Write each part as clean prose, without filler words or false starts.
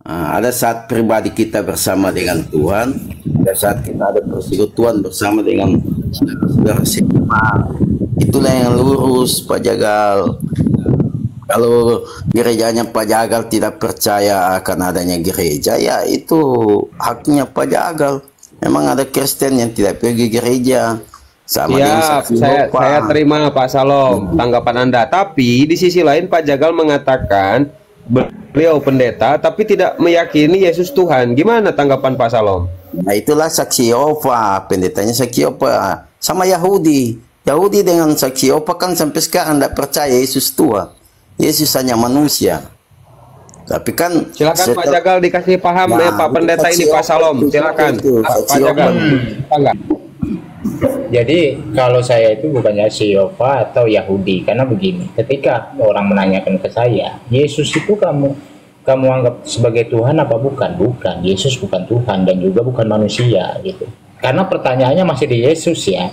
Ada saat pribadi kita bersama dengan Tuhan, ada saat kita ada persekutuan bersama dengan saudara-saudara seiman. Itulah yang lurus, Pak Jagal. Kalau gerejanya Pak Jagal tidak percaya akan adanya gereja, ya itu haknya Pak Jagal. Memang ada Kristen yang tidak pergi gereja. Sama dengan saksi saya terima Pak Salom tanggapan Anda. Tapi di sisi lain Pak Jagal mengatakan beliau pendeta tapi tidak meyakini Yesus Tuhan. Gimana tanggapan Pak Salom? Nah itulah saksi Yehova, pendetanya saksi Yehova. Sama Yahudi. Yahudi dengan saksi Yehova kan sampai sekarang tidak percaya Yesus Tuhan. Yesus hanya manusia. Tapi kan silakan Pak Jagal dikasih paham Pak Pendeta ini Pak Salom. Silakan Pak Jagal. Jadi kalau saya itu bukannya Yehova atau Yahudi, karena begini, ketika orang menanyakan ke saya, Yesus itu kamu anggap sebagai Tuhan apa bukan? Bukan, Yesus bukan Tuhan dan juga bukan manusia gitu. Karena pertanyaannya masih di Yesus ya.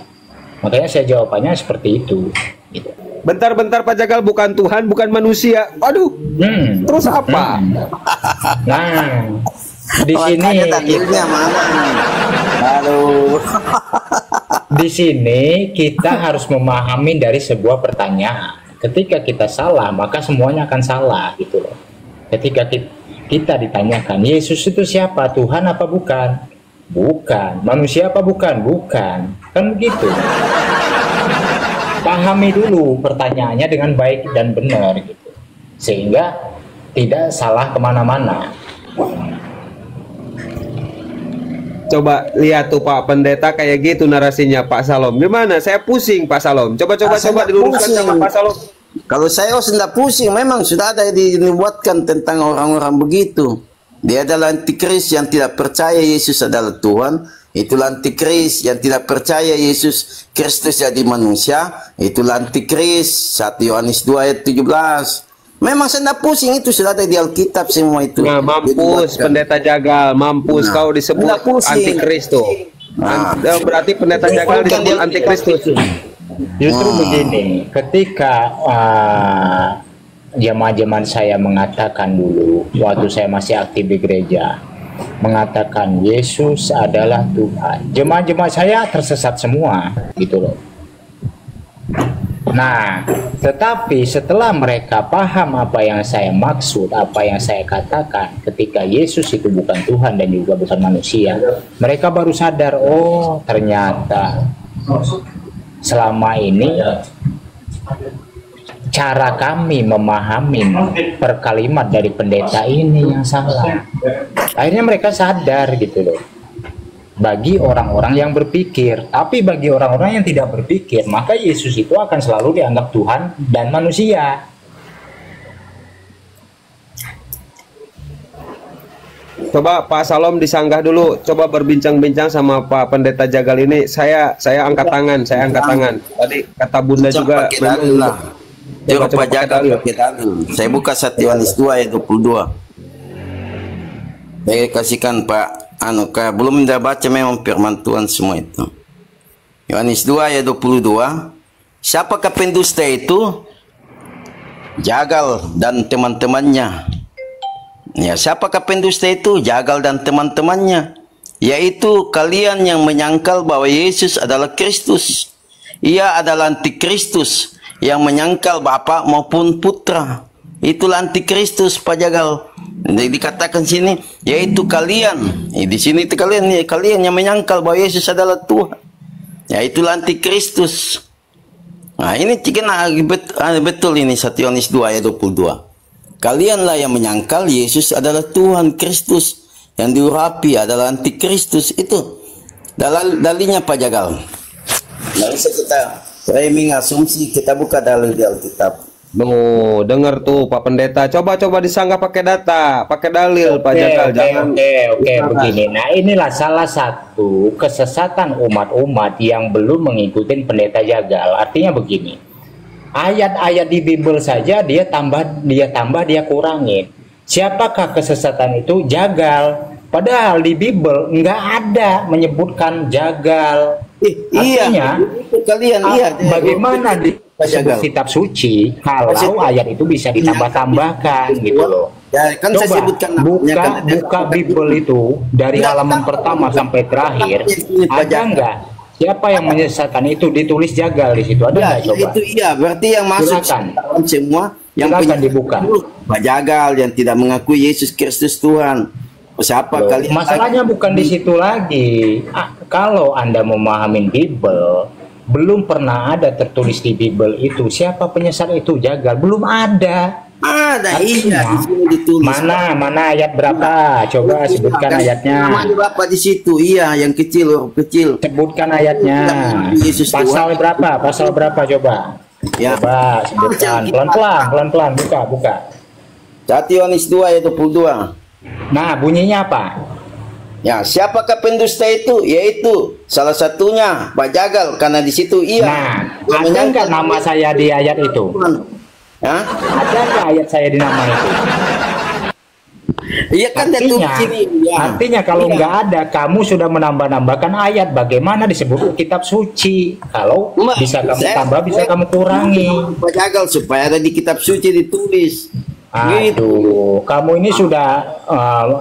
Makanya saya jawabannya seperti itu gitu. Bentar-bentar Pak Jagal, bukan Tuhan, bukan manusia. Aduh. Terus apa? Nah, di sini kita, di sini kita harus memahami dari sebuah pertanyaan. Ketika kita salah, maka semuanya akan salah gitu loh. Ketika kita ditanyakan, Yesus itu siapa? Tuhan apa bukan? Bukan. Manusia apa bukan? Bukan. Kan begitu. Pahami dulu pertanyaannya dengan baik dan benar gitu, sehingga tidak salah kemana-mana. Coba lihat tuh Pak Pendeta kayak gitu narasinya Pak Salom. Gimana? Saya pusing Pak Salom. Coba diluruskan sama Pak Salom. Kalau saya tidak pusing, memang sudah ada dibuatkan tentang orang-orang begitu. Dia adalah antikris yang tidak percaya Yesus adalah Tuhan. Itulah antikris yang tidak percaya Yesus Kristus jadi manusia. Itulah antikris. 1 Yohanes 2 ayat 17. Memang saya tidak pusing, itu sudah ada di Alkitab semua itu. Nah, mampus Pendeta Jagal, mampus kau disebut antikris tuh. Berarti Pendeta Jagal disebut antikristus. Justru begini, ketika jemaat-jemaat saya mengatakan dulu waktu saya masih aktif di gereja, mengatakan Yesus adalah Tuhan, jemaat-jemaat saya tersesat semua gitu loh. Nah, tetapi setelah mereka paham apa yang saya maksud, apa yang saya katakan ketika Yesus itu bukan Tuhan dan juga bukan manusia, mereka baru sadar, oh ternyata selama ini cara kami memahami per kalimat dari pendeta ini yang salah. Akhirnya mereka sadar gitu loh. Bagi orang-orang yang berpikir, tapi bagi orang-orang yang tidak berpikir, maka Yesus itu akan selalu dianggap Tuhan dan manusia. Coba Pak Salom disanggah dulu, coba berbincang-bincang sama Pak Pendeta Jagal ini. Saya angkat tangan, Tadi kata Bunda juga Coba Pak Jagal pakai dalil. Saya buka 1 Yohanes 2 ayat 22. Saya kasihkan Pak belum dah baca memang firman Tuhan semua itu. Yohanes 2 ayat 22. Siapakah pendusta itu? Jagal dan teman-temannya. Ya, siapakah pendusta itu? Jagal dan teman-temannya. Yaitu kalian yang menyangkal bahwa Yesus adalah Kristus. Ia adalah antikristus yang menyangkal Bapa maupun Putra. Itulah antikristus Pak Jagal. Dikatakan sini yaitu kalian. Di sini itu kalian yang menyangkal bahwa Yesus adalah Tuhan. Ya itulah antikristus. Nah ini betul ini 1 Yohanes 2 ayat 22. Kalianlah yang menyangkal Yesus adalah Tuhan Kristus, yang diurapi adalah antikristus. Itu dalilnya Pak Jagal. Nah bisa kita framing asumsi, kita buka dalil di Alkitab. Dengar tuh Pak Pendeta, coba disanggah pakai data, pakai dalil Pak Jagal. Oke, begini. Nah, inilah salah satu kesesatan umat-umat yang belum mengikuti Pendeta Jagal. Artinya begini. Ayat-ayat di Bible saja dia kurangin. Siapakah kesesatan itu? Jagal. Padahal di Bible nggak ada menyebutkan jagal. Artinya, kalian bagaimana Pak Jagal? kitab suci kalau ayat itu bisa ditambah-tambahkan gitu loh. Ya, kan saya Coba sebutkan namanya, kan ada buka Bible itu dari halaman pertama sampai terakhir, ada nggak siapa yang menyesatkan itu ditulis Jagal di situ, ada Ya, nggak coba? itu iya, berarti yang masuk Silakan. dalam semua yang Silakan dibuka. Pak Jagal yang tidak mengakui Yesus Kristus Tuhan. Siapa Loh, kalian? masalahnya bukan di situ lagi. Kalau Anda memahamin Bible, belum pernah ada tertulis di Bible itu siapa penyesat itu Jagal, belum ada. Ada, Artinya, iya, di sini ditulis. mana ayat berapa? Coba sebutkan ayatnya. Namanya Bapak di situ, iya, yang kecil, huruf kecil. Sebutkan ayatnya. Yesus Pasal berapa? Pasal berapa coba? Ya. Coba sebutkan pelan-pelan, buka. 1 Yohanes 2 ayat 22. Nah, bunyinya apa? Ya, siapakah pendusta itu? Yaitu salah satunya Pak Jagal, karena di situ ia. Nah, ada nggak nama saya di ayat itu? Ya? Ada nggak ayat saya di nama itu? Iya kan Artinya, artinya kalau nggak ada, kamu sudah menambah-nambahkan ayat. Bagaimana disebut kitab suci? Kalau bisa kamu tambah, bisa kamu kurangi. Pak Jagal supaya ada di kitab suci ditulis. Aduh, kamu ini sudah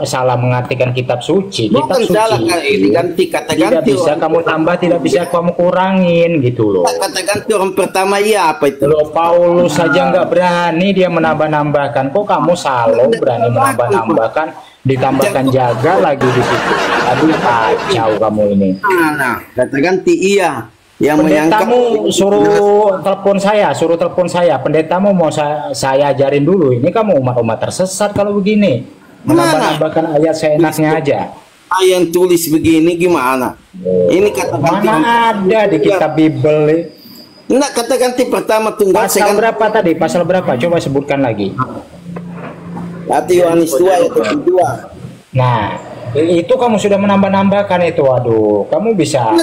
salah mengartikan kitab suci. Kitab suci salah, diganti kata tidak ganti. bisa kamu tambah, tidak bisa kamu kurangin gitu loh. Kata ganti orang pertama iya apa itu? Loh, Paulus saja nggak berani dia menambah-nambahkan. Kok kamu Shalom berani menambah-nambahkan, ditambahkan Jaga lagi di situ. Aduh, kacau kamu ini. Nah, kata ganti iya. Yang Pendetamu suruh telepon saya. Pendetamu mau saya ajarin dulu. Ini kamu umat-umat tersesat kalau begini. Menambah-nambahkan ayat seenaknya aja. Yang tulis begini gimana? Ini kata ganti. Mana ada di kitab Bible? Enggak, kata ganti pertama tunggal. Pasal berapa tadi? Pasal berapa? Coba sebutkan lagi. 1 Yohanes 2 ayat 22. Nah, itu kamu sudah menambah-nambahkan itu. Waduh, kamu bisa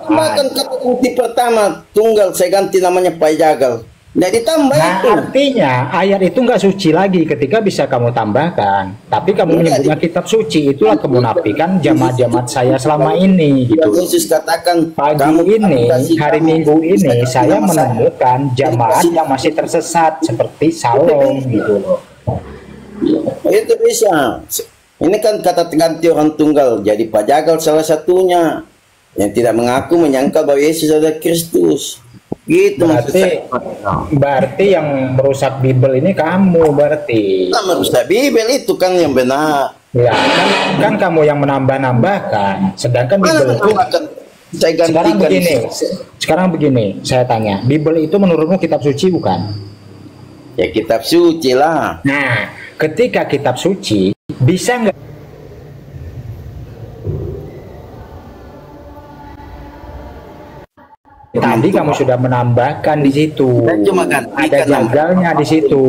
Tambahkan kata ganti pertama tunggal, saya ganti namanya Pak Jagal. Nah, ditambah Nah, itu. artinya ayat itu nggak suci lagi ketika bisa kamu tambahkan. Tapi kamu menyebutnya kitab suci, itulah kemunafikan jamaat-jamaat saya selama ini gitu. Yesus katakan Pagi ini, hari Minggu ini, saya menemukan jamaat yang masih tersesat seperti Shalom gitu loh. itu bisa. Ini kan kata ganti orang tunggal. Jadi Pak Jagal salah satunya yang tidak mengaku menyangkal bahwa Yesus adalah Kristus. Gitu Berarti yang merusak Bible ini kamu berarti. Kita merusak Bible itu kan yang benar. Ya, kan kamu yang menambah-nambahkan. Sedangkan Bible itu saya gantikan. Sekarang begini, saya tanya, Bible itu menurutmu kitab suci bukan? Ya kitab suci lah. Nah, ketika kitab suci, bisa nggak tadi kamu sudah menambahkan di situ, ada Jagalnya di situ.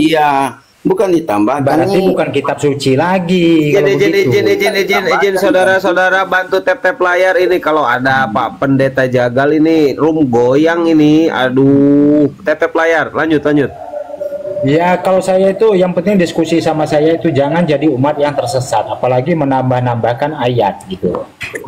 Iya, bukan ditambahkan. Berarti bukan kitab suci lagi. Izin saudara-saudara bantu tap layar ini kalau ada Pak Pendeta Jagal ini room goyang ini. Aduh, tap layar. Lanjut. Ya, kalau saya itu yang penting diskusi sama saya itu jangan jadi umat yang tersesat, apalagi menambah-nambahkan ayat gitu.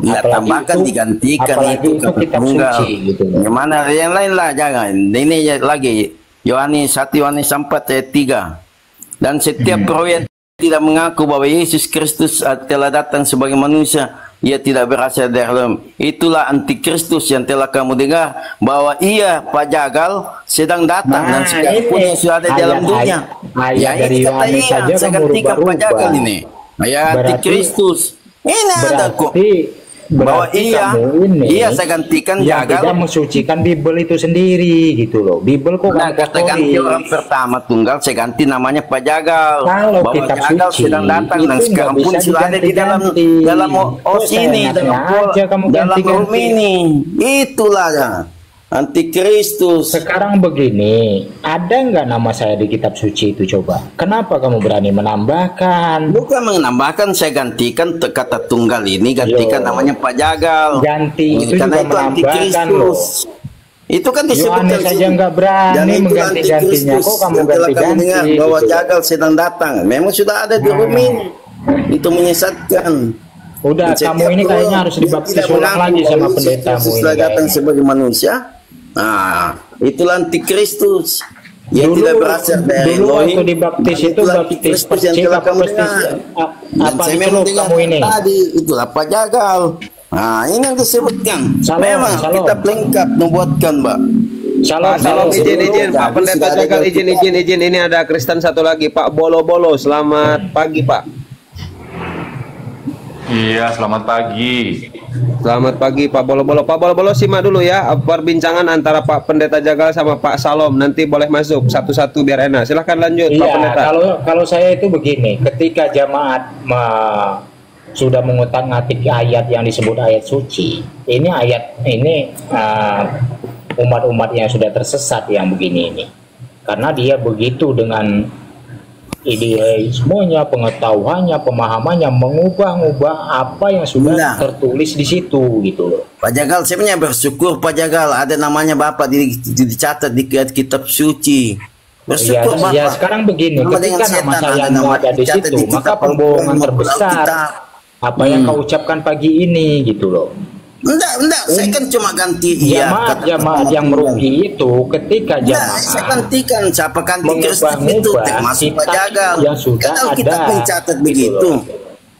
Ya, tambahkan digantikan apalagi itu kitab suci gitu. Gimana yang lain lah jangan. Ini lagi Yohanes 1 Yohanes 4 ayat 3. Dan setiap roh yang tidak mengaku bahwa Yesus Kristus telah datang sebagai manusia, ia tidak berasal dari dalam. Itulah antikristus yang telah kamu dengar bahwa ia Pak Jagal sedang datang dan sekalipun yang sudah ada di dalam dunia. Ayat dari Yohanes saja kamu rubah-rubah. Ini ayat antikristus. Ini ada kok. Bahwa iya saya gantikan Jagal tidak mensucikan Bible itu sendiri gitu loh. Bible kok nah, kata ganti orang pertama tunggal saya ganti namanya Pak Jagal. Kalau bahwa kitab Jagal suci sedang datang dan sekarang pun sudah ada di dalam os ini dalam room ini. Itulah ya antikristus. Sekarang begini, ada nggak nama saya di kitab suci itu coba? Kenapa kamu berani menambahkan? Bukan menambahkan, saya gantikan kata tunggal ini, gantikan namanya Pak Jagal. Ganti itu juga itu menambahkan loh. Itu kan disebutkan Yohanes saja nggak berani mengganti-gantinya. Kok kamu ganti-ganti? Bahwa Jagal sedang datang. Memang sudah ada di room ini untuk menyesatkan. Udah, kamu ini kayaknya harus dibaptis ulang lagi sama pendetamu ini. Setelah datang sebagai manusia. Nah, itulah antikristus yang Dulu- tidak berasal dari dulu Elohim. waktu dibaptis itu Itulah baptis antikristus yang percik telah apa kamu baptis dengar. Dan apa saya itu memang loh dengar kamu ini? tadi itulah Pak Jagal. Nah, ini yang disebutkan. Shalom, Memang shalom. kita pelengkap membuatkan, Mbak. Salam, Pak Salam, salam. izin Pak Jadi Pendeta sudah ada Jagal, yang izin. Ini ada Kristen satu lagi, Pak Bolo-Bolo. Selamat pagi, Pak. Iya, selamat pagi. Selamat pagi, Pak Bolo-Bolo. Pak Bolo-Bolo, simak dulu ya perbincangan antara Pak Pendeta Jagal sama Pak Salom. Nanti boleh masuk satu-satu biar enak. Silahkan lanjut, Pak Iya, Pendeta. kalau saya itu begini, ketika jamaat sudah mengutak-ngatik ayat yang disebut ayat suci, ini ayat ini umat-umat yang sudah tersesat yang begini ini, karena dia begitu dengan idealismenya, pengetahuannya, pemahamannya, mengubah-ubah apa yang sudah Nah. tertulis di situ gitu loh. Pak Jagal, saya punya bersyukur Pak Jagal ada namanya Bapak dicatat di kitab suci. Bersyukur Bapak. Ya sekarang begini, Sama dengan ketika nama setan, saya ada nama nggak ada di dicatat situ, di maka kitab pembohongan Alkitab. terbesar apa yang kau ucapkan pagi ini gitu loh. Enggak, saya kan cuma ganti iya. Jamaat yang merugi itu ketika Enggak, saya jamaah gantikan siapa ganti Kristus itu mengubah-ubah termasuk Pak kitab Jagal. yang sudah Kalau kita ada, mencatat gitu begitu. loh.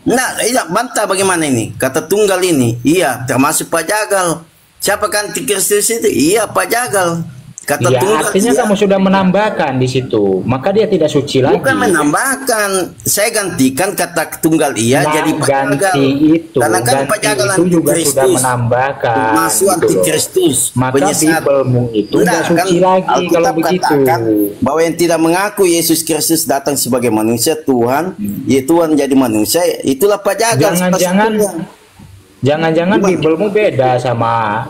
Enggak, iya bantah bagaimana ini? Kata tunggal ini, iya termasuk Pak Jagal. Siapa ganti Kristus itu? Iya Pak Jagal. Kata Ya, tunggal. artinya iya. kamu sudah menambahkan di situ, maka dia tidak suci lagi. Bukan menambahkan, saya gantikan kata tunggal iya Nah, jadi Pak Jagal. ganti itu, Karena kan Pak ganti Jagal itu juga antikristus. sudah menambahkan. Masuk gitu loh. antikristus. Maka penyesat. Bibelmu itu Enggak, tidak suci kan lagi Alkitab kalau begitu. katakan bahwa yang tidak mengaku Yesus Kristus datang sebagai manusia Tuhan, ya Tuhan jadi manusia, itulah Pak Jagal. Jangan-jangan Bukan. Bibelmu beda sama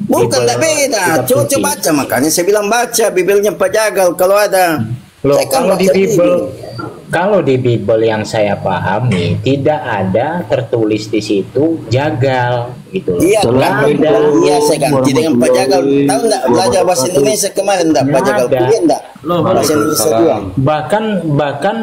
Bukan, Bibel tidak beda. kitab Coba suci. baca, makanya saya bilang baca Bibelnya Pak Jagal kalau ada. Loh, Saya kan kalau di baca Bibel, kalau di Bibel yang saya pahami tidak ada tertulis di situ jagal gitu loh. Iya, Nggak ada. iya saya ganti dengan Pak Jagal. Tahu enggak belajar bahasa Indonesia kemarin enggak Pak Nggak Jagal? ada. Kuliah enggak? Bahasa Indonesia juga. bahkan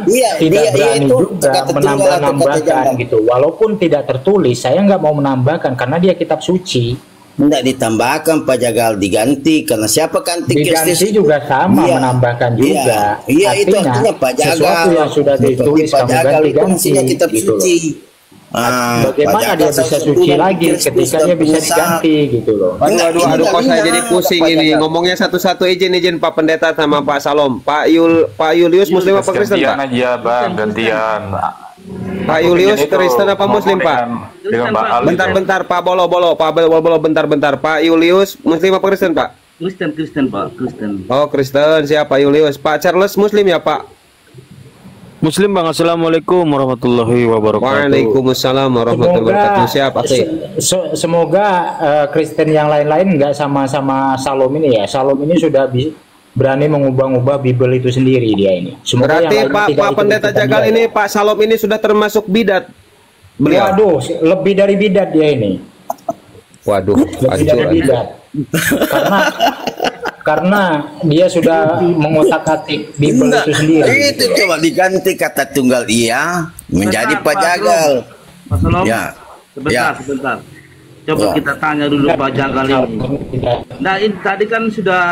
Iya, tidak iya, berani itu juga kata tunggal atau kata menambah-nambahkan jagal. gitu. Walaupun tidak tertulis, saya nggak mau menambahkan karena dia kitab suci. Enggak ditambahkan Pak Jagal, diganti karena siapa ganti Kristus Diganti juga sama, Iya. menambahkan Iya. juga. Iya, itu artinya Pak Jagal. Sesuatu yang sudah Seperti ditulis Pak kamu Jagal itu ganti-ganti mestinya kitab gitu loh. suci. Ah, Bagaimana Pak dia Jagal bisa satu suci Tuhan lagi Kristus ketika dan dia bisa penyesat. diganti gitu loh. Aduh, kok saya jadi pusing Pak ini. Jagal. Ngomongnya satu-satu, izin Pak Pendeta sama Pak Salom. Pak Julius Muslim apa Kristen, Gantian Pak? aja, Bang, gantian. Pak Julius Itu Kristen apa Muslim, Pak? Dengan Mbak Ali. Bentar, Pak Bolo-Bolo, bentar. Pak Julius Muslim apa Kristen, Pak? Kristen Pak, Kristen. Oh, Kristen. Siapa Julius? Pak Charles Muslim ya, Pak? Muslim Bang, Assalamualaikum warahmatullahi wabarakatuh. Waalaikumsalam warahmatullahi wabarakatuh. Siapa sih? Semoga Kristen yang lain-lain nggak sama-sama Salom ini ya. Salom ini sudah berani mengubah-ubah Bibel itu sendiri dia ini. Semoga Berarti yang lain Pak tidak Pendeta ikut-ikutan Jagal dia. ini, Pak Salom ini sudah termasuk bidat. Beliau. Waduh, lebih dari bidat dia ini. Waduh, Lebih dari hancur. bidat. karena dia sudah mengotak-atik Bibel Enggak, itu sendiri. itu coba diganti kata tunggal iya menjadi Sebentar, Pak Pak Jagal. Pak Salom, Ya. sebentar. Coba Ya. kita tanya dulu Pak Jagal ini. Nah, ini tadi kan sudah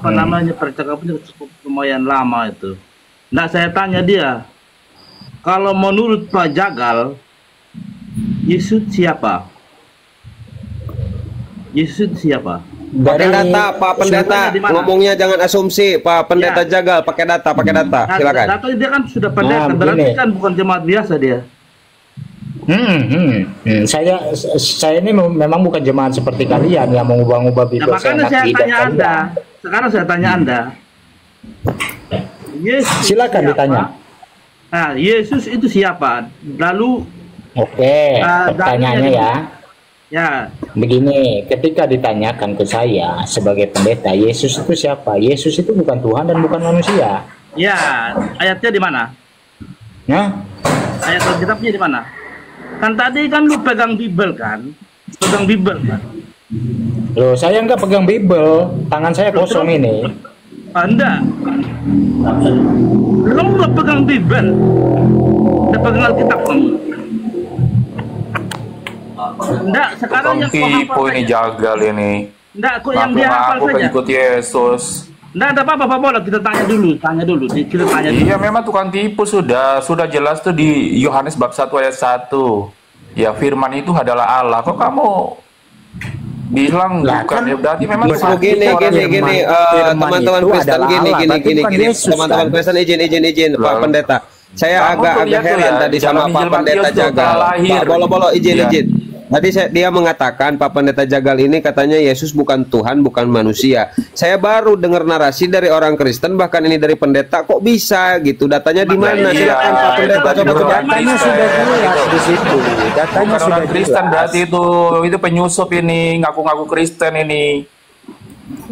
namanya percakapannya cukup lumayan lama itu. Nah, saya tanya dia, kalau menurut Pak Jagal, Yesus siapa? Yesus siapa? Pakai data, Pak Pendeta. Sumbernya di mana? Ngomongnya jangan asumsi, Pak Pendeta Ya. Jagal. Pakai data, Nah, silakan. data dia kan sudah pendeta, Nah, berarti begini. kan bukan jemaat biasa dia. Saya ini memang bukan jemaat seperti kalian yang mengubah-ubah Nah, Bibel makanya saya tidak tanya kalian. Anda. Sekarang saya tanya Anda. Yesus Silakan siapa? ditanya. Nah, Yesus itu siapa? Lalu Oke, pertanyaannya ya. ya, Begini, ketika ditanyakan ke saya sebagai pendeta, Yesus itu siapa? Yesus itu bukan Tuhan dan bukan manusia. ya, ayatnya di mana? Ya, Ayat Alkitabnya di mana? Kan tadi kan lu pegang Bibel kan? Pegang Bibel kan? loh saya nggak pegang Bibel, tangan saya kosong ini. Anda, lu nggak pegang Bibel, udah pegang Alkitab kamu. Enggak, sekarang Tukang yang kau tipu hafal ini saja. Jagal ini. Enggak, kok yang dia hafal Ngaku-ngaku saja. pengikut Yesus. Enggak ada apa-apa, Pak Bola. Kita tanya dulu. Kita tanya dulu. Iya, memang tukang tipu sudah jelas tuh di Yohanes bab 1 ayat 1. Ya, firman itu adalah Allah. Kok kamu bilang Lah, bukan? kan Ya berarti memang Justru tukang gini, tipu orang gini, Firman teman-teman itu Kristen adalah gini, Allah, gini, tapi gini, bukan gini. Yesus, Teman-teman kan? Kristen izin, Pak Loh. Pendeta. Saya Kamu tuh agak lihat tuh heran ya, tadi dalam sama Pak Injil Pendeta Matius tuh Jagal. telah lahir. Pak Bolo, izin. Iya. Tadi dia mengatakan Pak Pendeta Jagal ini katanya Yesus bukan Tuhan, bukan manusia. Saya baru dengar narasi dari orang Kristen, bahkan ini dari pendeta, kok bisa gitu? Datanya di mana? Iya. Silakan Pak Pendeta coba Bukan coba. Datanya sudah jelas di situ. Datanya Bukan sudah orang Kristen jelas. berarti itu penyusup ini, ngaku-ngaku Kristen ini.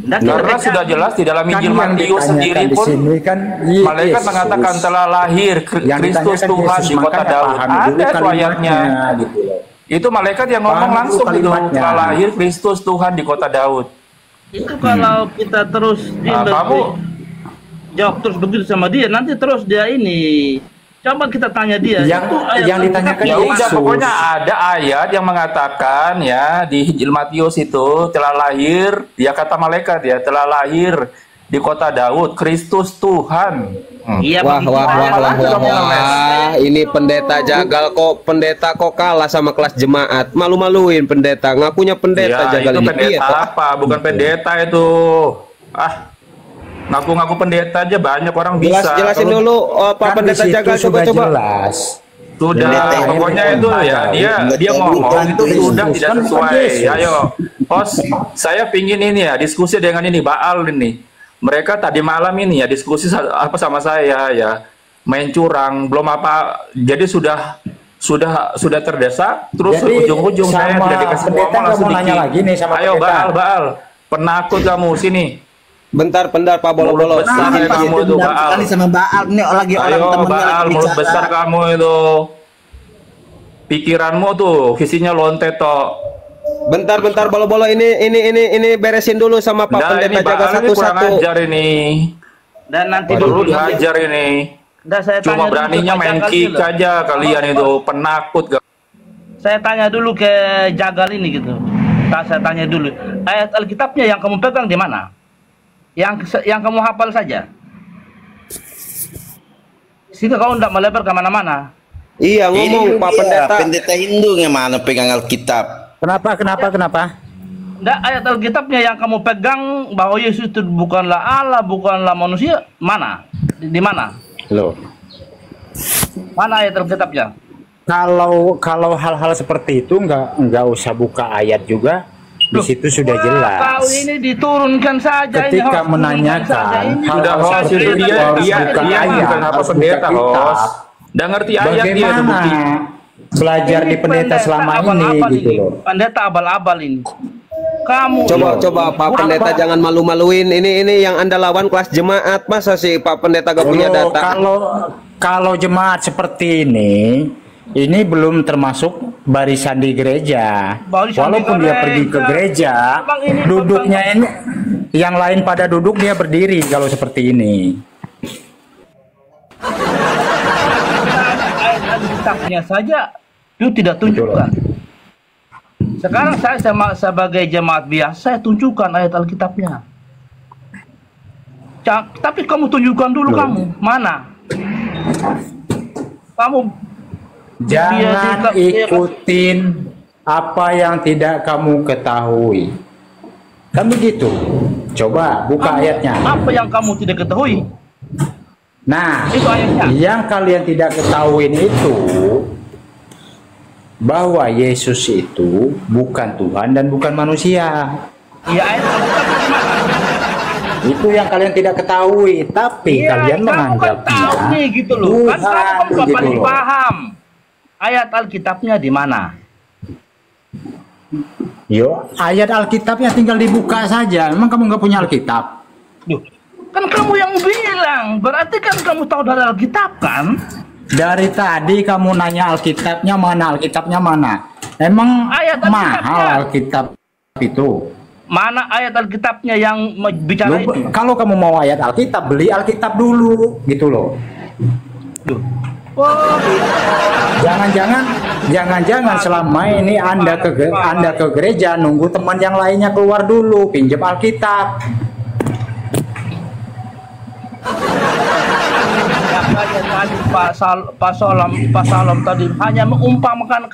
Karena sudah jelas di dalam Injil Kan yang Matius sendiri ditanyakan di pun sini kan malaikat Yesus. mengatakan telah lahir Yang Kristus ditanyakan Tuhan Yesus, di kota makanya Daud. pahami dulu Ada tuh ayatnya. gitu loh. Itu malaikat yang ngomong Pahami langsung dulu gitu, kalimatnya. telah lahir Kristus Tuhan di kota Daud. Itu kalau kita terus Kamu jawab terus begitu sama dia, nanti terus dia ini. Coba kita tanya dia. Yang- itu ayat yang ditanyakan ya yang udah, Yesus. pokoknya ada ayat yang mengatakan ya di Injil Matius itu telah lahir, dia kata malaikat ya telah lahir di kota Daud Kristus Tuhan. Iya, Wah, begitu. wah, wah, wah, Itu wah, kamu ngeles. wah. Ini pendeta Jagal kok kalah sama kelas jemaat. Malu-maluin pendeta, ngakunya pendeta Ya, Jagal itu ini. pendeta Iya, toh. apa? Bukan pendeta itu. Ngaku-ngaku pendeta aja banyak orang bisa. Jelasin Kalau dulu Pak Kan di pendeta situ Jagal sudah coba. jelas. sudah, Pendeta yang pokoknya itu ya dia ngomong itu sudah tidak Kan bukan sesuai. Yesus. Ayo, host, saya pingin ini ya diskusi dengan ini Baal ini. Mereka tadi malam ini ya diskusi apa sama saya ya, main curang, belum apa, jadi sudah terdesak, terus Jadi, ujung-ujung saya sama tidak dikasih pendeta ngomong langsung kamu nanya lagi nih sama ayo pendeta. Baal, penakut kamu sini. Bentar Pak Bolo-Bolo. Mulut besar Izin, kamu itu Baal. Sekali sama Baal nih lagi orang Ayo temennya Baal, lagi mulut bicara. besar kamu itu. Pikiranmu tuh visinya lontet toh. Bentar Bolo-Bolo ini beresin dulu sama Pak Nah, ini pendeta Jagal Baal ini kurang satu-satu. ajar ini. Dan nanti Perlu dulu dihajar ini. Dan saya Cuma tanya dulu beraninya ke main Jagal kick dulu. aja kalian itu penakut. Saya tanya dulu ke Jagal ini gitu. Saya tanya dulu. Ayat Alkitabnya yang kamu pegang di mana? Yang kamu hafal saja. Sehingga kau tidak melebar kemana-mana. Iya ngomong Ini Pak dia, pendeta. pendeta Hindu yang mana pegang Alkitab. Kenapa? Nggak, ayat Alkitabnya yang kamu pegang bahwa Yesus itu bukanlah Allah, bukanlah manusia, mana? Di mana? Loh. Mana ayat Alkitabnya? Kalau hal-hal seperti itu nggak usah buka ayat juga. Di Loh, situ sudah wah, jelas. Kau ini diturunkan saja. Ketika ini harus turunkan menanyakan saja ini. hal Sudah host seperti itu itu dia harus dia buka dia ayat, bukan apa harus pendeta buka kitab. host. Udah ngerti ayat dia itu Bagaimana bukti. belajar Ini di pendeta selama ini abal-abal gitu ini. loh. Pendeta abal-abal ini. Kamu Coba Pak pendeta jangan malu-maluin. Ini yang Anda lawan kelas jemaat. Masa sih Pak pendeta gak punya Loh, data? kalau jemaat seperti ini belum termasuk barisan di gereja. Barisan di Walaupun dia pergi ke gereja, Emang ini duduknya ini yang lain pada duduk dia berdiri kalau seperti ini. ayat Alkitabnya saja itu tidak tunjukkan. Sekarang saya sebagai jemaat biasa saya tunjukkan ayat Alkitabnya. Tapi kamu tunjukkan dulu kamu mana? Kamu Jangan ikutin apa yang tidak kamu ketahui. Kan begitu. Coba buka ayatnya. Apa yang kamu tidak ketahui? Nah, Itu ayatnya. yang kalian tidak ketahui itu bahwa Yesus itu bukan Tuhan dan bukan manusia. Iya, ayat Alkitabnya di mana? Itu yang kalian tidak ketahui, tapi Iya, kalian kamu kan menganggapnya tahu nih gitu loh. Kan Tuhan kamu gitu paling loh. paham. Ayat Alkitabnya di mana? Yo, ayat Alkitabnya tinggal dibuka saja. Emang kamu nggak punya Alkitab? Duh, kan kamu yang bilang. Berarti kan kamu tahu dari Alkitab kan? Dari tadi kamu nanya Alkitabnya mana? Emang Ayat Alkitabnya. mahal Alkitab itu? Mana ayat Alkitabnya yang bicara Lu, itu? kalau kamu mau ayat Alkitab, beli Alkitab dulu, gitu loh. Duh. Oh, Jangan-jangan selama ini Anda ke gereja nunggu teman yang lainnya keluar dulu, pinjam Alkitab. Makanya tadi Pak Salom tadi hanya mengumpamakan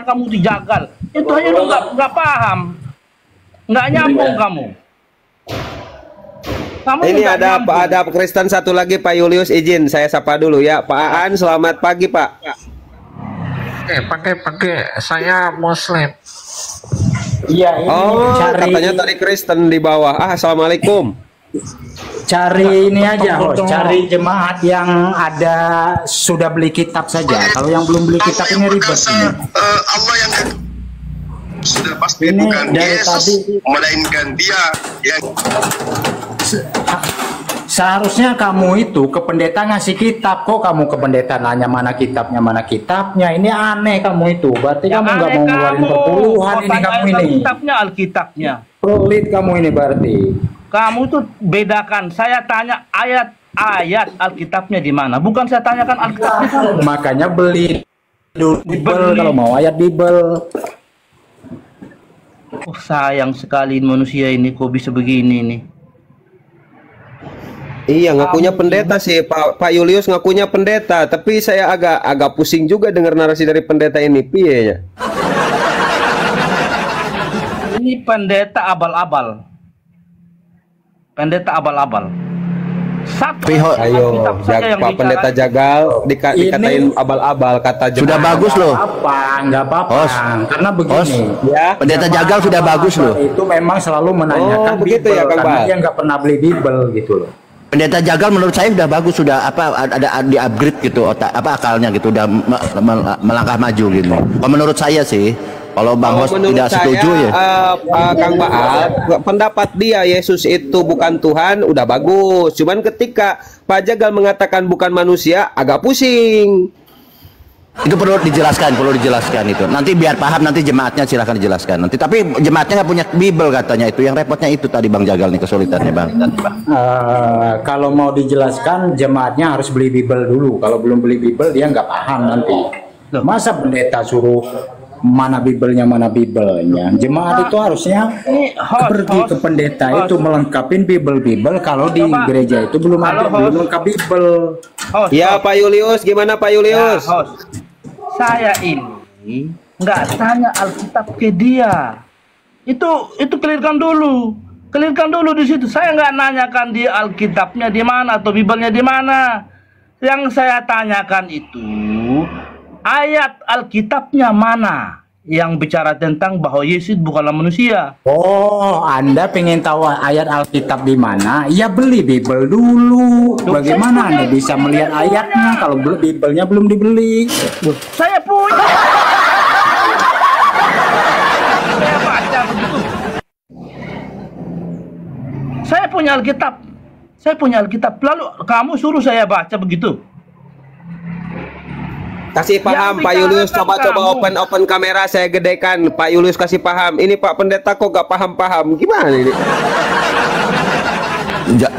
kamu dijagal. Itu hanya lu nggak paham, nggak nyambung kamu. Ini ada Kristen satu lagi, Pak Julius, izin saya sapa dulu ya. Pak Aan, selamat pagi Pak. Pakai saya Muslim. Iya, katanya tadi Kristen di bawah. Assalamualaikum. Cari ini aja, host. Cari jemaat yang ada sudah beli kitab saja. Kalau yang belum beli kitab ini ribet. Allah yang sudah pasti ini bukan dari Yesus, tadi, melainkan Dia yang seharusnya kamu itu ke pendeta ngasih kitab, kok kamu ke pendeta nanya mana kitabnya. Ini aneh kamu itu. Berarti kamu nggak mau ngeluarin perpuluhan ini kamu ini. Alkitabnya. Pelit kamu ini berarti. Kamu tuh bedakan. Saya tanya ayat Alkitabnya di mana. Bukan saya tanyakan Alkitabnya. Makanya beli dulu Bible kalau mau ayat Bible. Oh, sayang sekali manusia ini kok bisa begini nih. Iya, ngakunya pendeta sih Pak Julius, ngakunya pendeta, tapi saya agak pusing juga dengar narasi dari pendeta ini. Piye ya? Ini pendeta abal-abal. Ayo, Pak Pendeta Jagal dikatain abal-abal, kata sudah bagus loh. Nggak apa-apa. Karena begini, ya. Pendeta Jagal sudah bagus loh. Itu memang selalu menanyakan begitu Bible, ya, Kang karena Bal. dia nggak pernah beli Bible gitu loh. Pendeta Jagal menurut saya sudah bagus, sudah ada di upgrade gitu akalnya gitu, udah melangkah maju gitu. Kalau menurut saya sih, kalau Bang Hos tidak setuju ya. Kang Baal, pendapat dia Yesus itu bukan Tuhan udah bagus. Cuman ketika Pak Jagal mengatakan bukan manusia, agak pusing. Itu perlu dijelaskan itu. Nanti biar paham, nanti jemaatnya silahkan dijelaskan. Nanti tapi jemaatnya nggak punya Bible katanya, itu yang repotnya itu tadi Bang Jagal nih, kesulitannya Bang. Kalau mau dijelaskan jemaatnya harus beli Bible dulu. Kalau belum beli Bible dia nggak paham nanti. Masa pendeta suruh mana Biblenya. Jemaat itu harusnya pergi ke pendeta itu melengkapi Bible. Kalau di gereja itu belum lengkap Bible. Ya Pak Julius, gimana Pak Julius? Ya, saya ini nggak tanya Alkitab ke dia. Itu clearkan dulu di situ. Saya nggak nanyakan dia Alkitabnya di mana atau Biblenya di mana. Yang saya tanyakan itu ayat Alkitabnya mana yang bicara tentang bahwa Yesus bukanlah manusia. Oh, Anda pengen tahu ayat Alkitab di mana? Ya beli Bible dulu. Bagaimana Anda bisa melihat ayatnya kalau Biblenya belum dibeli? Saya punya. Saya baca begitu. Saya punya Alkitab. Lalu kamu suruh saya baca begitu? Kasih paham Pak Julius, coba open kamera, saya gedekan. Pak Julius kasih paham. Ini Pak Pendeta kok gak paham. Gimana ini?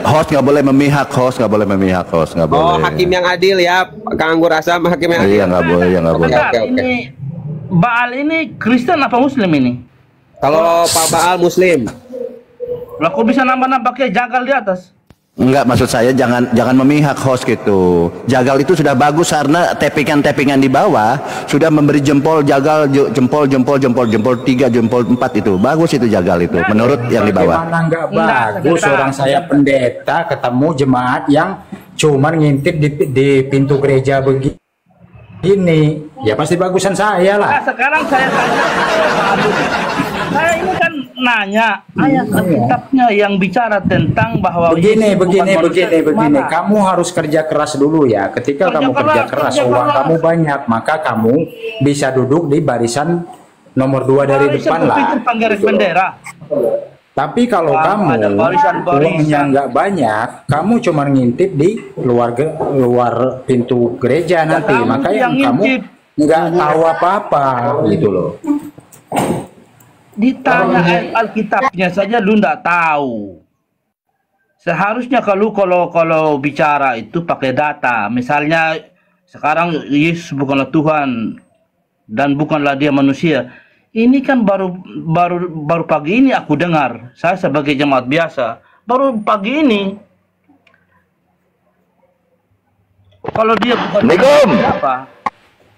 Host nggak boleh memihak, nggak boleh. Oh, hakim yang adil ya, Kang Anggur Asam, hakim yang adil. Iya, nggak boleh. Oke. Ini Baal ini Kristen apa Muslim ini? Kalau Pak Baal Muslim. Lah kok bisa nambah-nambah kayak Jagal di atas? Enggak, maksud saya jangan memihak host gitu. Jagal itu sudah bagus karena tappingan di bawah sudah memberi jempol Jagal, jempol 3, jempol 4 itu. Bagus itu Jagal itu menurut yang di bawah. Bagaimana enggak bagus? Orang saya pendeta ketemu jemaat yang cuman ngintip di pintu gereja begini. Ya pasti bagusan saya lah. Nah, sekarang saya tanya saya ini kan nanya ayat Alkitabnya yang bicara tentang bahwa begini. Kamu harus kerja keras dulu ya. Ketika kamu kerja keras, uang kamu banyak, maka kamu bisa duduk di barisan nomor 2 dari depan lah. Bendera. Tapi kalau kamu uangnya nggak banyak, kamu cuma ngintip di luar pintu gereja nanti, makanya kamu nggak tahu apa-apa gitu loh. Ditanya ayat Alkitabnya saja lu nggak tahu. Seharusnya kalau bicara itu pakai data. Misalnya sekarang Yesus bukanlah Tuhan, dan bukanlah dia manusia. Ini kan baru pagi ini aku dengar. Saya sebagai jemaat biasa baru pagi ini. Kalau dia bukan apa?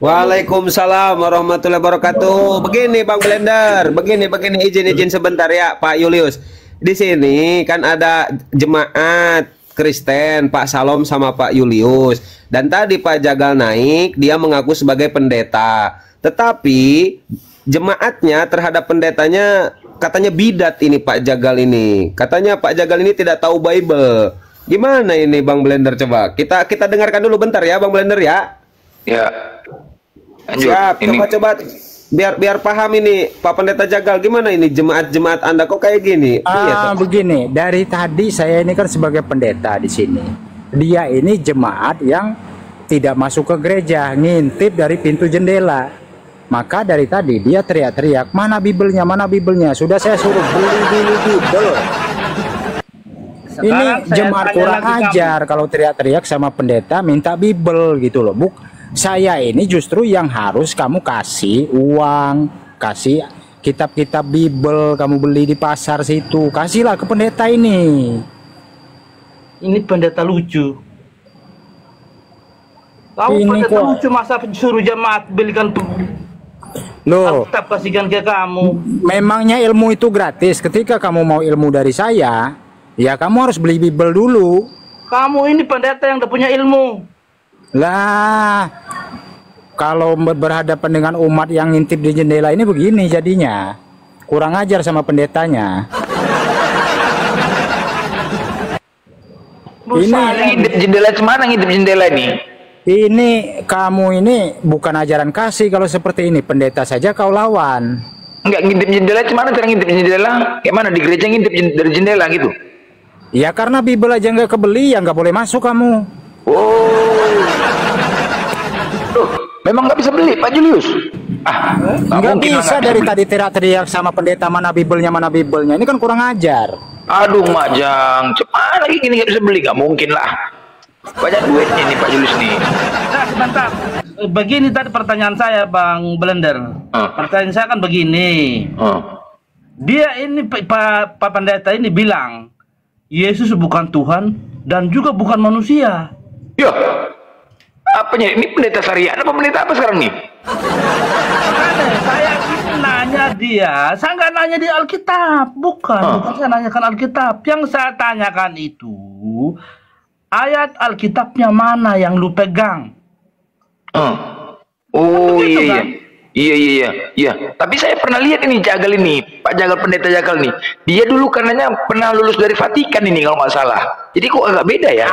Waalaikumsalam warahmatullahi wabarakatuh. Begini Bang Blender, begini izin sebentar ya Pak Julius. Di sini kan ada jemaat Kristen, Pak Salom sama Pak Julius. Dan tadi Pak Jagal naik, dia mengaku sebagai pendeta. Tetapi jemaatnya terhadap pendetanya katanya bidat ini Pak Jagal ini. Katanya Pak Jagal ini tidak tahu Bible. Gimana ini Bang Blender, coba kita dengarkan dulu bentar ya Bang Blender ya. Ya. Lanjut. Siap, coba biar paham ini Pak Pendeta Jagal, gimana ini jemaat Anda kok kayak gini? Begini, dari tadi saya ini kan sebagai pendeta di sini. Dia ini jemaat yang tidak masuk ke gereja, ngintip dari pintu jendela. Maka dari tadi dia teriak-teriak, mana Bibelnya, mana Bibelnya. Sudah saya suruh beli Bibel. Ini jemaat kurang ajar kalau teriak-teriak sama pendeta minta Bibel gitu loh. Saya ini justru yang harus kamu kasih uang, kasih kitab-kitab Bibel, kamu beli di pasar situ, kasihlah ke pendeta ini. Ini pendeta lucu. Kamu pendeta lucu, masa suruh jemaat belikan loh, kitab kasihkan ke kamu. Memangnya ilmu itu gratis? Ketika kamu mau ilmu dari saya, ya kamu harus beli Bibel dulu. Kamu ini pendeta yang udah punya ilmu. Lah, kalau berhadapan dengan umat yang ngintip di jendela ini begini jadinya. Kurang ajar sama pendetanya. Ini ngintip jendela cemana, ngintip jendela ini? Ini kamu ini bukan ajaran kasih kalau seperti ini. Pendeta saja kau lawan. Enggak, ngintip jendela cemana, cara ngintip jendela? Kayak mana, di gereja ngintip dari jendela gitu? Ya karena Bibel aja nggak kebeli, ya nggak boleh masuk kamu. Loh, memang nggak bisa beli Pak Julius? Nggak bisa dari tadi teriak-teriak sama pendeta mana Bibelnya. Ini kan kurang ajar. Aduh Majang, cemana lagi gini nggak bisa beli? Nggak mungkin lah. Banyak duitnya nih Pak Julius nih. Nah, sebentar. Begini tadi pertanyaan saya Bang Blender. Pertanyaan saya kan begini. Dia ini Pak Pendeta ini bilang Yesus bukan Tuhan dan juga bukan manusia. Ya, apanya? Ini pendeta syariat apa pendeta apa sekarang nih? Makanya saya nanya dia, saya nggak nanya di Alkitab, bukan saya nanyakan Alkitab. Yang saya tanyakan itu ayat Alkitabnya mana yang lu pegang? Oh begitu, iya, kan? Iya. Tapi saya pernah lihat ini Jagal ini, Pak Jagal pendeta Jagal nih. Dia dulu karenanya pernah lulus dari Vatikan ini kalau nggak salah. Jadi kok agak beda ya?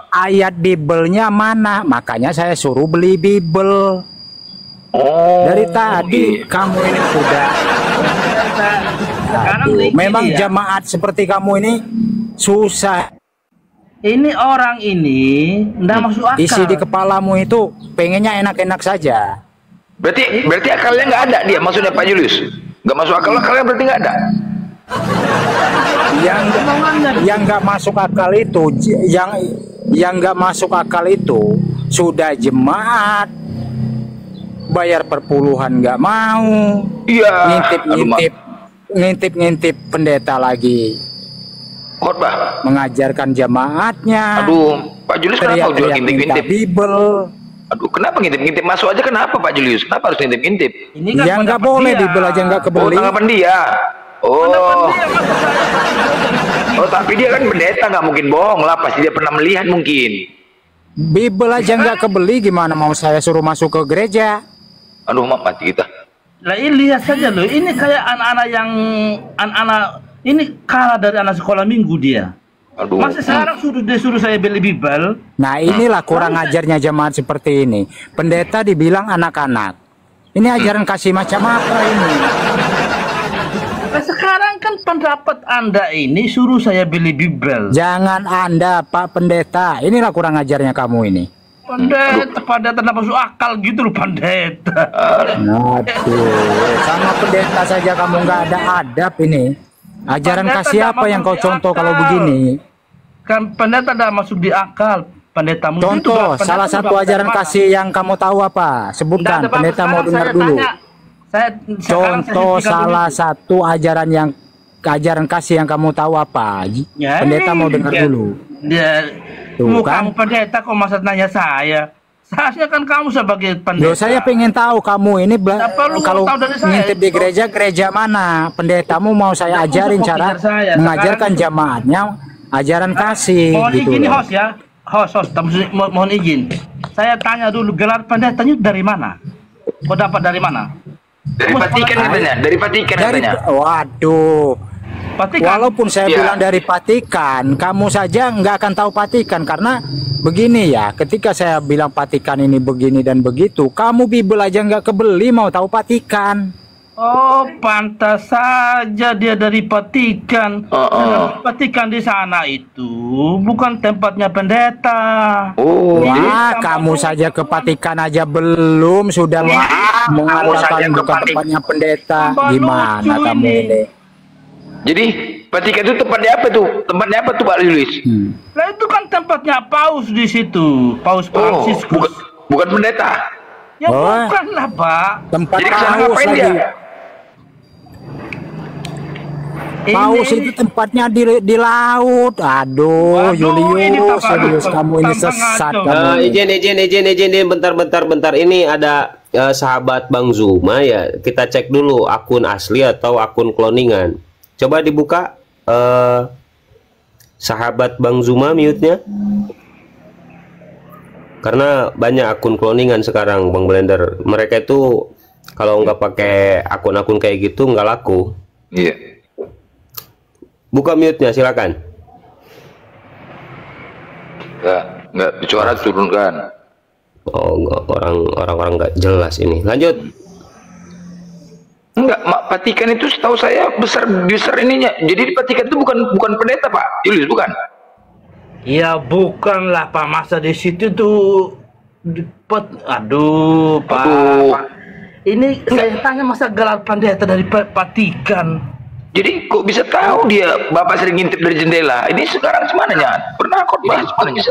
Ayat Bibelnya mana? Makanya saya suruh beli Bibel. Dari tadi kamu ini sudah. Memang jamaat seperti kamu ini susah. Ini orang ini nggak masuk akal. Isi di kepalamu itu pengennya enak-enak saja. Berarti akalnya nggak ada dia, maksudnya Pak Julius? Nggak masuk akal, akalnya berarti nggak ada. Yang nggak masuk akal itu, yang nggak masuk akal itu sudah jemaat bayar perpuluhan nggak mau. Iya. Ngintip pendeta lagi. Khotbah mengajarkan jamaatnya. Aduh, Pak Julius kenapa jual ngintip-ngintip Bibel? Aduh, kenapa ngintip-ngintip masuk aja? Kenapa Pak Julius? Kenapa harus ngintip-ngintip? Kan ya nggak boleh Bibel aja nggak kebeli. Tanggapan dia. Tapi dia kan pendeta, nggak mungkin bohong lah. Pasti dia pernah melihat mungkin. Bibel aja nggak kebeli, gimana mau saya suruh masuk ke gereja? Aduh, mati kita. Lah ini lihat saja loh, ini kayak anak-anak yang ini kalah dari anak sekolah minggu dia. Aduh. Masih sekarang suruh saya beli Bibel. Nah inilah kurang ajarnya jemaat seperti ini. Pendeta dibilang anak-anak. Ini ajaran kasih macam apa ini? Nah, sekarang kan pendapat Anda ini suruh saya beli Bibel. Jangan Anda Pak Pendeta. Inilah kurang ajarnya kamu ini. Pendeta tidak masuk akal gitu loh pendeta. Aduh, sama pendeta saja kamu nggak ada adab ini. Ajaran kasih apa yang kau contoh kalau begini? Kan pendeta tidak masuk di akal. pendeta Musa itu Contoh, pendeta salah itu satu nggak ajaran dari mana? kasih yang kamu tahu apa? Sebutkan, Nggak ada, Pak. pendeta mau Sekarang dengar saya dulu. tanya, sekarang saya Contoh hentikan salah dulu. satu ajaran kasih yang kamu tahu apa? Ya, Pendeta mau dengar dulu. Dia, Tuh, kan? kamu pendeta kok masa nanya saya? Seharusnya kan kamu sebagai pendeta. Loh, saya pengen tahu kamu ini Nggak perlu kalau tahu dari saya. ngintip di gereja mana? Pendetamu mau saya Nggak usah ajarin mau cara kejar saya. mengajarkan Sekarang- jamaatnya ajaran kasih Mohon gitu izin loh. host ya, host, mohon izin. Saya tanya dulu gelar pendetanya dari mana? Kau dapat dari mana? Dari Vatikan katanya, dari Vatikan Dari, katanya. waduh. Vatikan. Walaupun saya Iya. bilang dari Vatikan, kamu saja nggak akan tahu Vatikan karena begini ya. Ketika saya bilang Vatikan ini begini dan begitu, kamu Bible aja nggak kebeli mau tahu Vatikan. Oh, pantas saja dia dari Vatikan. Vatikan di sana itu bukan tempatnya pendeta. Oh, Wah, kamu saja ke Vatikan aja belum sudah mengatakan bukan tempatnya pendeta. Tambah Gimana lucu kamu ini. ini? jadi Vatikan itu tempatnya apa tuh? Tempatnya apa tuh Pak Julius? Lah itu kan tempatnya Paus di situ, Paus Oh, Fransiskus. bukan pendeta. Ya Oh. bukan lah, Pak. Tempat Jadi kesana paus ngapain lagi. dia? Paus Ini- itu tempatnya di laut. Aduh, Waduh, ini Julius, tambah- Julius, kamu ini tambah sesat ngaco. kamu. Izin, bentar. Ini ada sahabat Bang Zuma ya. Kita cek dulu akun asli atau akun cloningan. Coba dibuka sahabat Bang Zuma mute-nya. Karena banyak akun cloningan sekarang Bang Blender. Mereka itu kalau nggak pakai akun-akun kayak gitu nggak laku. Iya. Buka mute-nya silakan. Enggak suara turunkan. Oh, nggak, orang-orang nggak jelas ini. Lanjut. Enggak, Vatikan itu setahu saya besar ininya. Jadi di Vatikan itu bukan pendeta, Pak Julius, bukan? Ya bukanlah Pak, masa di situ tuh aduh Pak. Aduh. Ini saya tanya masa gelar pendeta dari Vatikan. Jadi kok bisa tahu dia Bapak sering ngintip dari jendela? Ini sekarang semananya? Pernah khotbah semananya?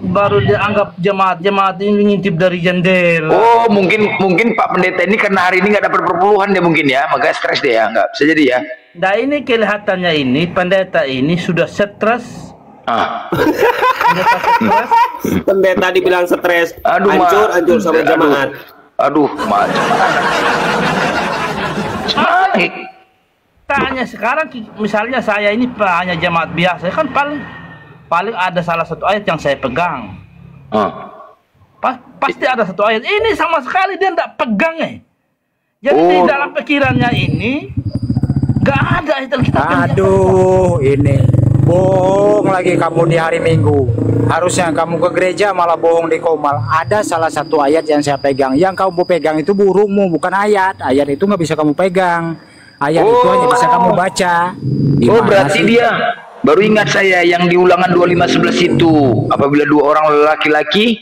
Baru dia anggap jemaat ini ngintip dari jendela. Oh, mungkin Pak Pendeta ini karena hari ini nggak dapat perpuluhan dia mungkin ya, maka stres dia ya, nggak bisa jadi ya. Nah ini kelihatannya ini pendeta ini sudah stres. Pendeta stres. Pendeta dibilang stres. Aduh, hancur sama jemaat. Aduh, Tanya sekarang misalnya saya ini hanya jemaat biasa kan paling ada salah satu ayat yang saya pegang. Pasti ada satu ayat. Ini sama sekali dia tidak pegang Jadi di dalam pikirannya ini nggak ada ayat Alkitab. Aduh, ini bohong lagi kamu di hari Minggu. Harusnya kamu ke gereja malah bohong di Komal. Ada salah satu ayat yang saya pegang. Yang kamu pegang itu burungmu, bukan ayat. Ayat itu nggak bisa kamu pegang. Ayat itu hanya bisa kamu baca. Oh, berarti sih? dia baru ingat saya yang di Ulangan 25:11 itu. Apabila dua orang laki-laki,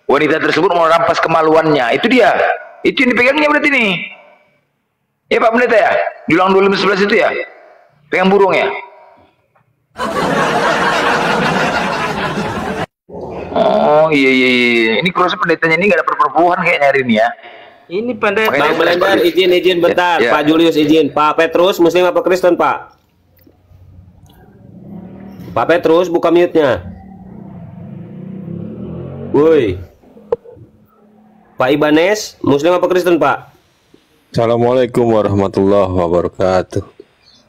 wanita tersebut mau rampas kemaluannya. Itu dia. Itu yang dipegangnya berarti nih. Ya Pak Pendeta ya? Di Ulangan 25:11 itu ya? Pegang burung ya? Oh iya. Ini kurasa pendetanya ini nggak ada perpuluhan kayaknya hari ini ya. Ini pendeta. Bang Blender izin bentar. Ya. Pak Julius izin. Pak Petrus Muslim apa Kristen Pak? Pak Petrus buka mute-nya. Woi. Pak Ibanes Muslim apa Kristen Pak? Assalamualaikum warahmatullahi wabarakatuh.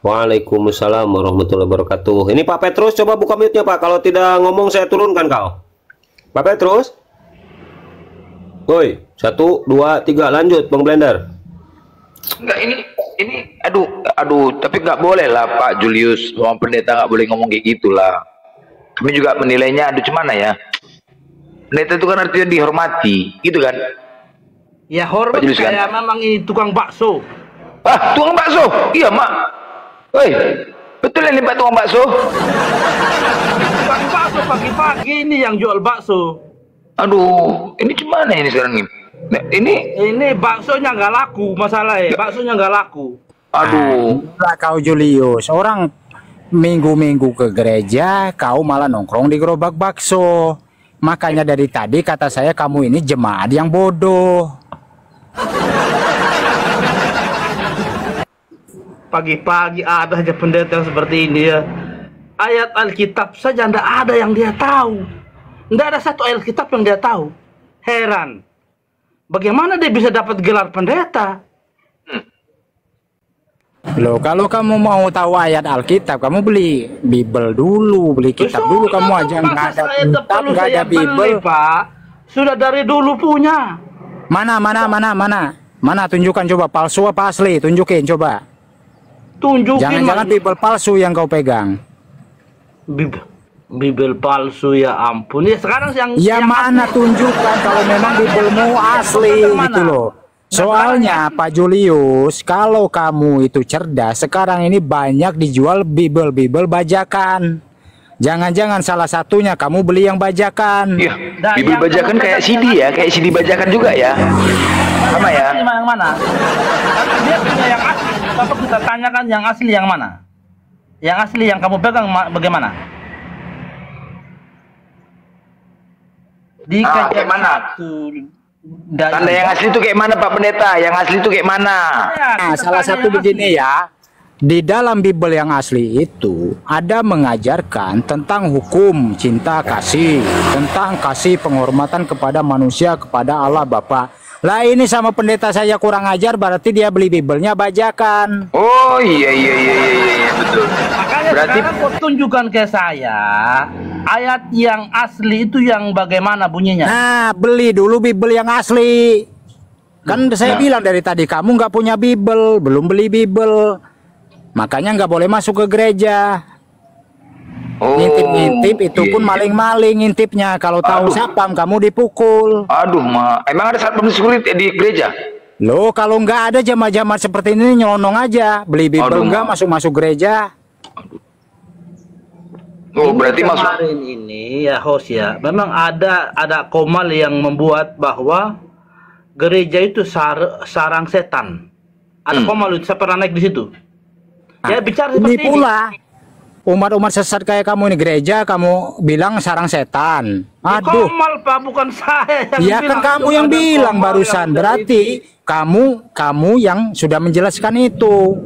Waalaikumsalam warahmatullahi wabarakatuh. Ini Pak Petrus coba buka mute-nya Pak. Kalau tidak ngomong saya turunkan kau. Pak Petrus. Woi, 1, 2, 3 lanjut Bang Blender. Enggak ini aduh tapi nggak boleh lah Pak Julius, orang pendeta nggak boleh ngomong kayak gitulah. Kami juga menilainya aduh cuman ya. Pendeta itu kan artinya dihormati, gitu kan? Ya hormat Julius, saya kan? memang ini tukang bakso. Tukang bakso? Iya Mak. Woi, betul ini Pak tukang bakso? Tukang bakso pagi-pagi ini yang jual bakso. Aduh, ini gimana ini sekarang ini? Nah, ini baksonya nggak laku masalahnya. Baksonya nggak laku. Aduh. Lah kau Julius, orang minggu-minggu ke gereja, kau malah nongkrong di gerobak bakso. Makanya dari tadi kata saya kamu ini jemaat yang bodoh. Pagi-pagi ada aja pendeta yang seperti ini ya. Ayat Alkitab saja ndak ada yang dia tahu. Ndak ada satu ayat Alkitab yang dia tahu. Heran. Bagaimana dia bisa dapat gelar pendeta? Loh, kalau kamu mau tahu ayat Alkitab, kamu beli Bible dulu, beli kitab dulu. Kamu aja nggak ada kitab, nggak ada Bible, Pak. Sudah dari dulu punya. Mana? Tunjukkan coba, palsu apa asli? Tunjukin coba. Tunjukin. Jangan-jangan Bible palsu yang kau pegang. Bible palsu, ya ampun. Ya sekarang yang mana asli. Tunjukkan kalau memang Biblemu asli gitu loh. Soalnya Pak Julius, kalau kamu itu cerdas, sekarang ini banyak dijual Bible bajakan. Jangan-jangan salah satunya kamu beli yang bajakan. Iya, Bible bajakan kayak CD ya, kayak CD bajakan juga ya. Sama ya. Yang mana? Dia punya yang asli. Bapak kita tanyakan yang asli yang mana? Yang asli yang kamu pegang bagaimana? Di kayak mana? Tanda yang asli itu kayak mana Pak Pendeta? Yang asli itu kayak mana? Nah, salah satu begini ya. Di dalam Bible yang asli itu ada mengajarkan tentang hukum cinta kasih, tentang kasih penghormatan kepada manusia, kepada Allah Bapa. Lah ini sama pendeta saya kurang ajar, berarti dia beli Biblenya bajakan. Oh iya betul. Makanya berarti kau tunjukkan ke saya ayat yang asli itu yang bagaimana bunyinya. Nah, beli dulu Bible yang asli. Kan saya bilang dari tadi kamu nggak punya Bible, belum beli Bible. Makanya nggak boleh masuk ke gereja. Ngintip-ngintip itu pun maling-maling ngintipnya. Kalau tahu sapam kamu dipukul. Aduh, emang ada satpam sulit di gereja? Loh, kalau nggak ada jamaah-jamaah seperti ini nyelonong aja. Beli Bible nggak masuk-masuk gereja. Oh, berarti masuk. Kemarin ini ya host ya, memang ada komal yang membuat bahwa gereja itu sarang setan. Ada komal itu, saya pernah naik di situ. Ya bicara seperti ini pula. Umat-umat sesat kayak kamu ini gereja, kamu bilang sarang setan. Aduh. Komal Pak, bukan saya yang ya kan kamu yang bilang barusan. Berarti kamu yang sudah menjelaskan itu.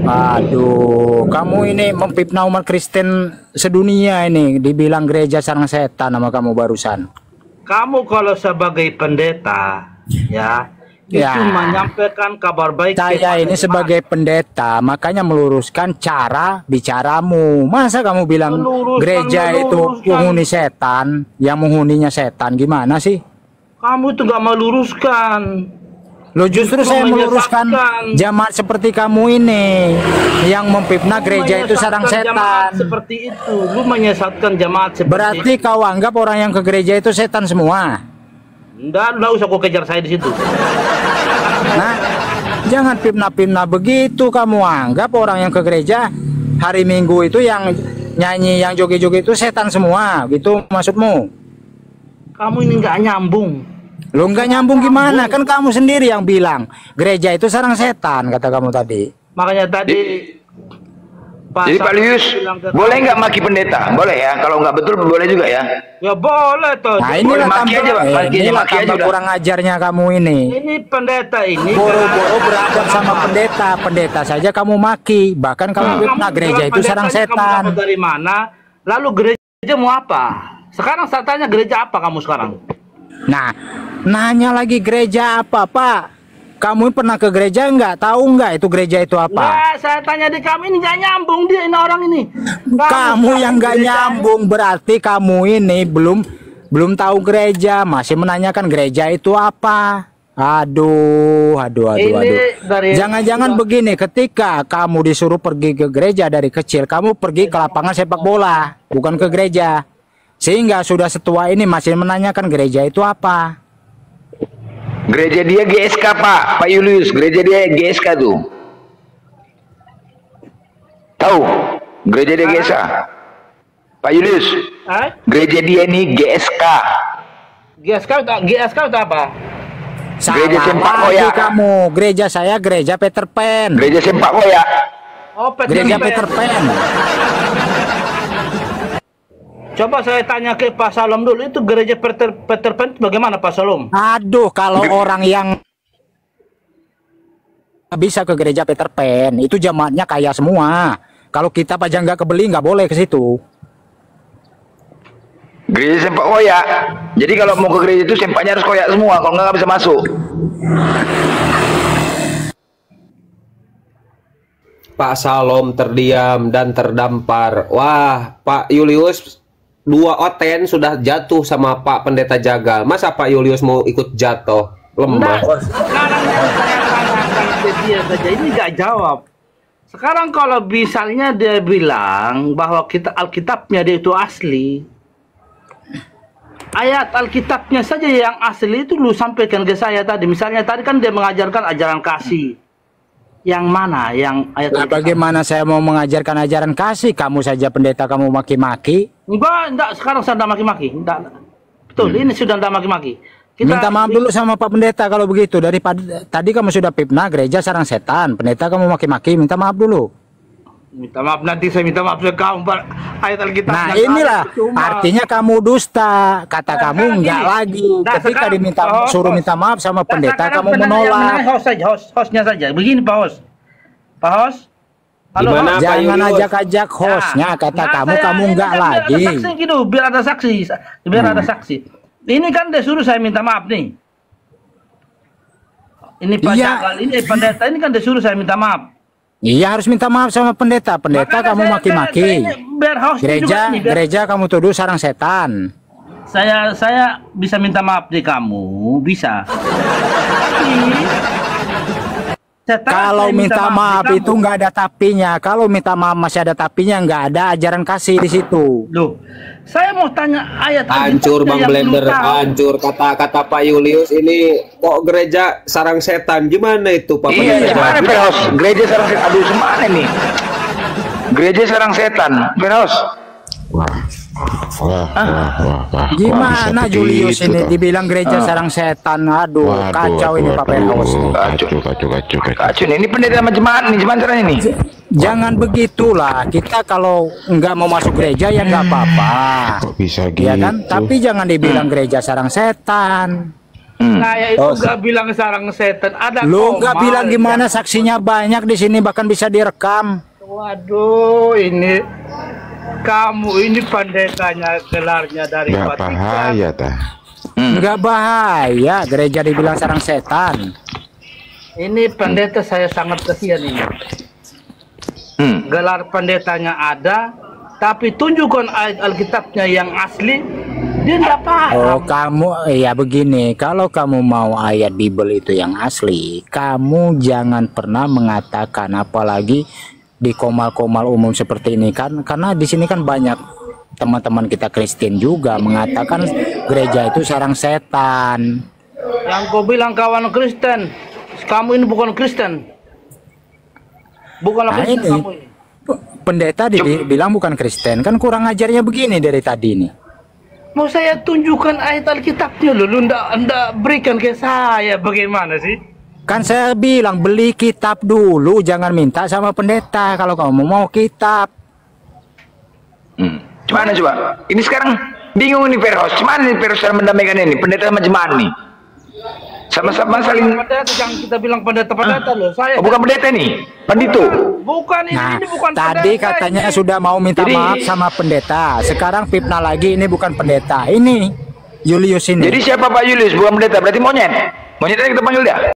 Aduh, kamu ini memfitnah umat Kristen sedunia ini. Dibilang gereja sarang setan sama kamu barusan. Kamu kalau sebagai pendeta, itu menyampaikan kabar baik. Saya ini sebagai pendeta, makanya meluruskan cara bicaramu. Masa kamu bilang gereja itu penghuni setan, yang menghuninya setan, gimana sih? Kamu itu gak meluruskan. Lo justru saya meluruskan jamaat seperti kamu ini yang memfitnah gereja itu sarang setan. Seperti itu, lu menyesatkan jamaat seperti. Berarti kau anggap orang yang ke gereja itu setan semua? Enggak usah kau kejar saya di situ. Nah, jangan fitnah-fitnah begitu. Kamu anggap orang yang ke gereja hari Minggu itu yang nyanyi, yang joget-joget itu setan semua, gitu maksudmu? Kamu ini nggak nyambung. Lo nggak nyambung gimana? Kan kamu sendiri yang bilang gereja itu sarang setan, kata kamu tadi. Makanya tadi Jadi Pak Lius, boleh nggak maki pendeta? Boleh ya, kalau nggak betul boleh juga ya. Ya boleh tuh. Nah inilah tambah kurang ajarnya kamu ini. Ini pendeta ini. Boro-boro beradab sama pendeta. Pendeta saja kamu maki. Bahkan kamu fitnah gereja itu sarang setan. Kamu dari mana? Lalu gereja mau apa? Sekarang saya tanya, gereja apa kamu sekarang? Nah, nanya lagi gereja apa, Pak? Kamu pernah ke gereja nggak? Tahu nggak itu gereja itu apa? Nah, saya tanya di kami ini nggak nyambung dia ini orang ini. Kamu yang nggak nyambung, berarti kamu ini belum tahu gereja, masih menanyakan gereja itu apa? Aduh. Jangan-jangan begini, ketika kamu disuruh pergi ke gereja dari kecil, kamu pergi ke lapangan sepak bola, bukan ke gereja. Sehingga sudah setua ini masih menanyakan gereja itu apa? Gereja dia GSK Pak Julius, gereja dia GSK tuh. Tahu? Gereja dia GSK. Pak Julius. Gereja dia ini GSK. GSK itu apa? Gereja Sempak Koya. Kamu, gereja saya gereja Peter Pan. Gereja Sempak Koya. Oh, Gereja Peter Pan. Coba saya tanya ke Pak Salom dulu, itu gereja Peter Pan bagaimana Pak Salom? Aduh, kalau orang yang bisa ke gereja Peter Pan, itu jamaatnya kaya semua. Kalau kita aja nggak kebeli, nggak boleh ke situ. Gereja sempak koyak. Jadi kalau mau ke gereja itu sempaknya harus koyak semua, kalau nggak bisa masuk. Pak Salom terdiam dan terdampar. Wah, Pak Julius, 2 oten sudah jatuh sama Pak Pendeta Jagal. Masa Pak Julius mau ikut jatuh? Lemah. Sekarang yang saya tanyakan ke dia saja, ini nggak jawab. Sekarang kalau misalnya dia bilang bahwa Alkitabnya dia itu asli, ayat Alkitabnya saja yang asli itu lu sampaikan ke saya tadi. Misalnya tadi kan dia mengajarkan ajaran kasih. Yang mana yang ayat Nah, bagaimana saya mau mengajarkan ajaran kasih? Kamu saja pendeta kamu maki-maki. Enggak, sekarang saya tidak maki-maki. Betul, ini sudah tidak maki-maki. Minta maaf dulu sama Pak Pendeta kalau begitu. Daripada tadi kamu sudah fitnah gereja sarang setan. Pendeta kamu maki-maki, minta maaf dulu. Minta maaf, nanti saya minta maaf ke kamu, Pak. Ayat Alkitab. Nah, inilah artinya kamu dusta. Kata kamu enggak lagi. Ketika suruh minta maaf sama pendeta, kamu menolak. Hostnya saja. Begini Pak Host. Pak Host. Halo, Gimana, jangan ajak-ajak hostnya. Kata kamu enggak lagi. Saksi gitu, biar ada saksi. Biar ada saksi. Ini kan dia suruh saya minta maaf nih. Ini Pak Jagal, ini pendeta ini kan dia suruh saya minta maaf. Iya, harus minta maaf sama pendeta. Pendeta kamu maki-maki. Gereja kamu tuduh sarang setan. Saya bisa minta maaf di kamu, bisa. Kalau minta maaf itu nggak ada tapinya. Kalau minta maaf masih ada tapinya, nggak ada ajaran kasih di situ. Loh, saya mau tanya ayat. Hancur Bang Blender, hancur kata-kata Pak Julius ini kok gereja sarang setan. Gimana itu Pak? Iya, gimana Peros? Gereja sarang setan. Aduh, semana nih? Gereja sarang setan, Peros. Gimana Julius ini dibilang gereja sarang setan? Aduh, kacau ini Pak Peros. Kacau ini pendeta sama jemaat nih, gimana caranya nih? Jangan begitulah. Kita kalau nggak mau masuk gereja ya nggak apa-apa. Kok bisa gitu? Ya kan? Tapi jangan dibilang gereja sarang setan. Saya itu nggak bilang sarang setan. Ada lu nggak bilang gimana? Saksinya banyak di sini, bahkan bisa direkam. Waduh, ini kamu ini pendetanya gelarnya dari Nggak bahaya tah? Nggak bahaya. Gereja dibilang sarang setan. Ini pendeta saya sangat kasihan ini. Gelar pendetanya ada, tapi tunjukkan ayat Alkitabnya yang asli, dia nggak paham. Oh, kamu ya begini, kalau kamu mau ayat Bible itu yang asli, kamu jangan pernah mengatakan, apalagi di komal-komal umum seperti ini kan, karena di sini kan banyak teman-teman kita Kristen juga mengatakan gereja itu sarang setan. Yang kau bilang kawan Kristen, kamu ini bukan Kristen. Bukanlah Kristen kamu ini. Pendeta dibilang bukan Kristen, kan kurang ajarnya begini dari tadi nih. Mau saya tunjukkan ayat Alkitabnya lu ndak berikan ke saya, bagaimana sih? Kan saya bilang beli kitab dulu, jangan minta sama pendeta kalau kamu mau kitab. Gimana coba? Ini sekarang bingung nih Peros. Gimana nih Peros cara mendamaikan ini? Pendeta sama jemaat nih. Sama-sama saling. Pendeta, jangan kita bilang pendeta loh. Saya. Oh, bukan pendeta nih, pendito. Bukan ini bukan tadi pendeta, katanya ini sudah mau minta maaf sama pendeta. Sekarang fitnah lagi, ini bukan pendeta. Ini Julius ini. Jadi siapa Pak Julius? Bukan pendeta, berarti monyet. Monyetnya kita panggil dia.